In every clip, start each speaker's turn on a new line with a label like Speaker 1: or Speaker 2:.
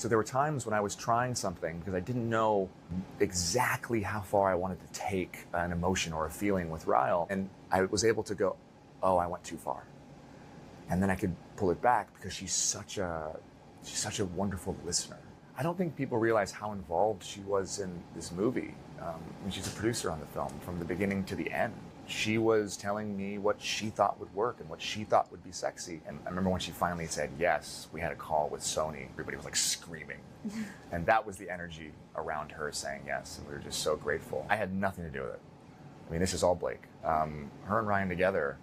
Speaker 1: So there were times when I was trying something because I didn't know exactly how far I wanted to take an emotion or a feeling with Ryle. And I was able to go, oh, I went too far. And then I could pull it back because she's such a wonderful listener. I don't think people realize how involved she was in this movie. She's a producer on the film from the beginning to the end. She was telling me what she thought would work and what she thought would be sexy. And I remember when she finally said yes, we had a call with Sony. Everybody was like screaming. And that was the energy around her saying yes. And we were just so grateful. I had nothing to do with it. I mean, this is all Blake. Her and Ryan together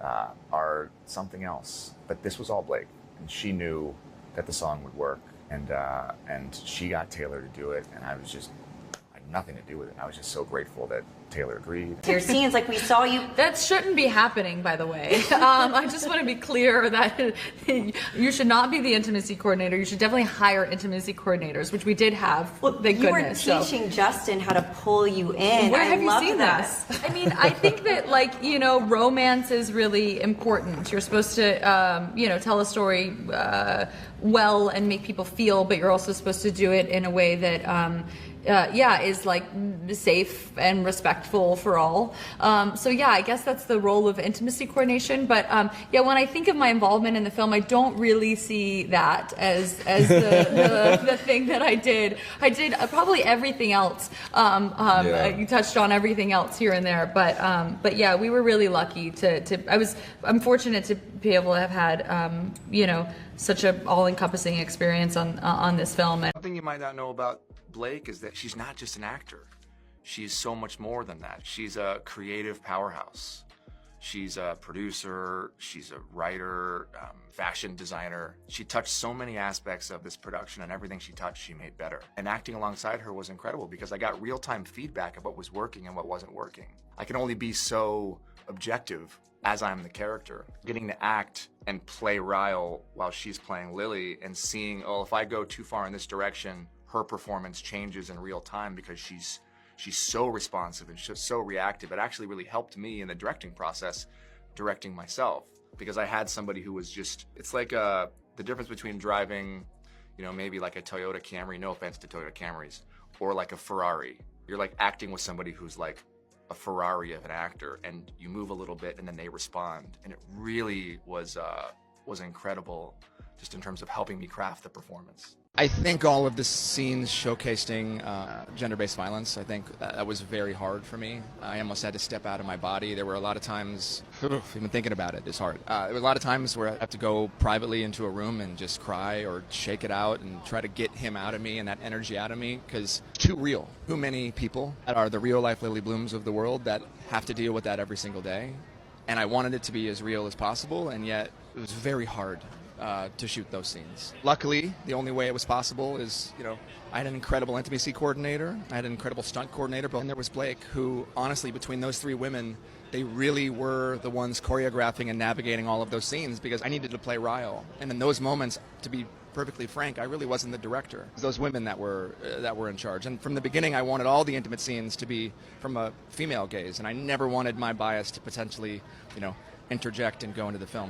Speaker 1: are something else. But this was all Blake. And she knew that the song would work. And she got Taylor to do it. And I had nothing to do with it. I was just so grateful that Taylor agreed.
Speaker 2: Your scenes, like we saw you.
Speaker 3: That shouldn't be happening, by the way. I just want to be clear that you should not be the intimacy coordinator. You should definitely hire intimacy coordinators, which we did have.
Speaker 2: Well,
Speaker 3: thank goodness.
Speaker 2: You were teaching Justin how to pull you in.
Speaker 3: Where have you seen this? I mean, I think that, like, you know, romance is really important. You're supposed to, you know, tell a story well and make people feel, but you're also supposed to do it in a way that is like safe and respectful for all. So yeah, I guess that's the role of intimacy coordination. But yeah, when I think of my involvement in the film, I don't really see that as the thing that I did. I did probably everything else. You touched on everything else here and there, but yeah, we were really lucky I'm fortunate to be able to have had you know, such a all-encompassing experience on this film.
Speaker 4: Something you might not know about Blake is that she's not just an actor. She's so much more than that. She's a creative powerhouse. She's a producer, she's a writer, fashion designer. She touched so many aspects of this production, and everything she touched, she made better. And acting alongside her was incredible because I got real-time feedback of what was working and what wasn't working. I can only be so objective as I'm the character. Getting to act and play Ryle while she's playing Lily and seeing, oh, if I go too far in this direction, her performance changes in real time because she's so responsive and she's so reactive. It actually really helped me in the directing process, directing myself, because I had somebody who was just, it's like the difference between driving, you know, maybe like a Toyota Camry, no offense to Toyota Camrys, or like a Ferrari. You're like acting with somebody who's like a Ferrari of an actor, and you move a little bit and then they respond. And it really was incredible just in terms of helping me craft the performance.
Speaker 5: I think all of the scenes showcasing gender-based violence, I think that was very hard for me. I almost had to step out of my body. There were a lot of times, even thinking about it is hard. There were a lot of times where I have to go privately into a room and just cry or shake it out and try to get him out of me and that energy out of me, because it's too real. Too many people that are the real-life Lily Blooms of the world that have to deal with that every single day. And I wanted it to be as real as possible, and yet it was very hard to shoot those scenes. Luckily, the only way it was possible is, you know, I had an incredible intimacy coordinator, I had an incredible stunt coordinator, but then there was Blake, who honestly, between those three women, they really were the ones choreographing and navigating all of those scenes, because I needed to play Ryle. And in those moments, to be perfectly frank, I really wasn't the director. It was those women that were in charge. And from the beginning, I wanted all the intimate scenes to be from a female gaze, and I never wanted my bias to potentially, you know, interject and go into the film.